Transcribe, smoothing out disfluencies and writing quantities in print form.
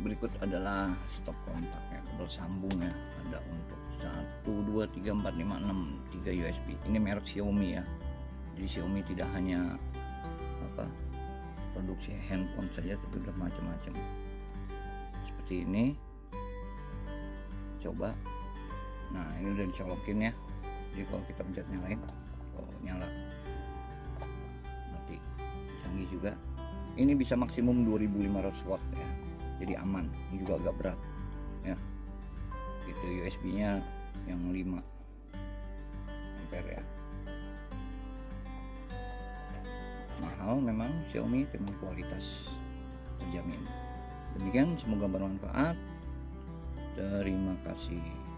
berikut adalah stop kontaknya, kabel sambung ya. Ada untuk 1 2 3 4 5 6 3 USB. Ini merek Xiaomi ya. Jadi Xiaomi tidak hanya produksi handphone saja, tapi udah macam-macam. Seperti ini. Coba. Nah, ini udah dicolokin ya. Jadi kalau kita pencet nyalain, nyala. Mati. Canggih juga. Ini bisa maksimum 2500 watt ya. Jadi aman. Ini juga agak berat ya. Itu USB-nya yang 5 ampere ya. Mahal memang Xiaomi, memang kualitas terjamin. Demikian, semoga bermanfaat. Terima kasih.